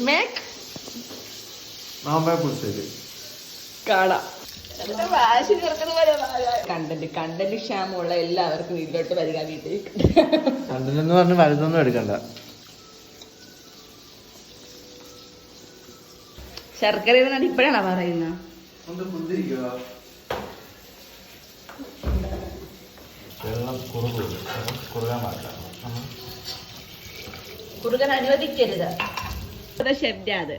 Make മാമ്പഴ പുളിശ്ശേരി കാണാം. Content ക്ഷാമമുള്ള എല്ലാവർക്കും വീട്ടിലോട്ട് വരിക. വീട്ടിൽ കണ്ടന്റ് പറഞ്ഞ് വലുതൊന്നും എടുക്കണ്ട. ശർക്കര ഇപ്പോഴാണോ പറയുന്നത്? കുറുകൻ അനുവദിക്കരുത്. ശബ്ദം അത്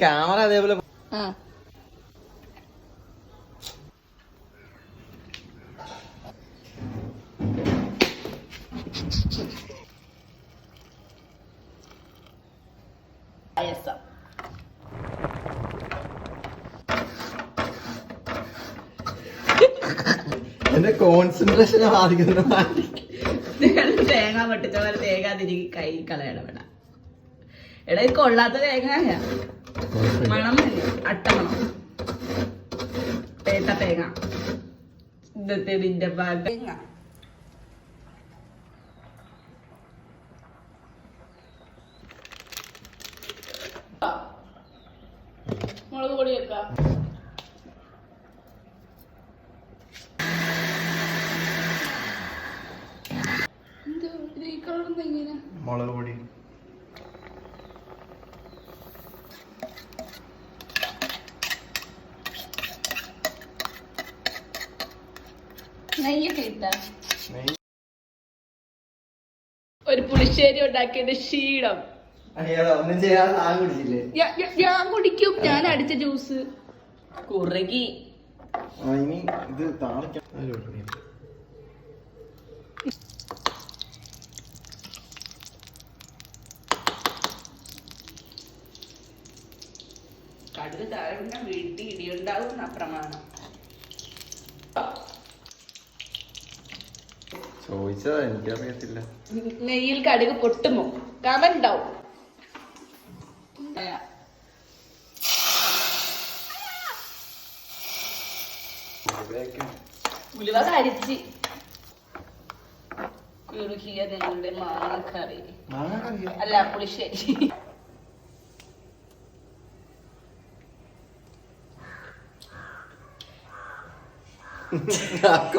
ക്യാമറ അതേപോലെ എന്റെ കോൺസെൻട്രേഷൻ ബാധിക്കുന്ന തേങ്ങ പൊട്ടിച്ച പോലെ തേങ്ങ തിരികെ കൈ കളയണം. എടാ ഇത് കൊള്ളാത്ത തേങ്ങ, മണം അട്ടമണം പേട്ട തേങ്ങ. ഇന്നത്തെ നിന്റെ തേങ്ങ മുളക് പൊടി വെക്കാം. മുളക് പൊടി ഒരു പുളിശ്ശേരി ഉണ്ടാക്കിയതിന്റെ ക്ഷീണം ഞാൻ കുടിക്കും. ഞാൻ അടിച്ച ജ്യൂസ് കുറുകി. കടുക് താഴെ വീട്ടിൽ ഇടിയുണ്ടാവും പ്രമാണം. ചോദിച്ചതാ, എനിക്കറിയത്തില്ല. നെയ്യിൽ കടുക് പൊട്ടുമോ? കമന്റ് ഉണ്ടാവും. ഉലുവ കരിച്ച് കുറുകിയ നിങ്ങളുടെ മാങ്ങക്കറി അല്ല പുളിശ്ശേരി.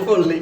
പൊള്ളി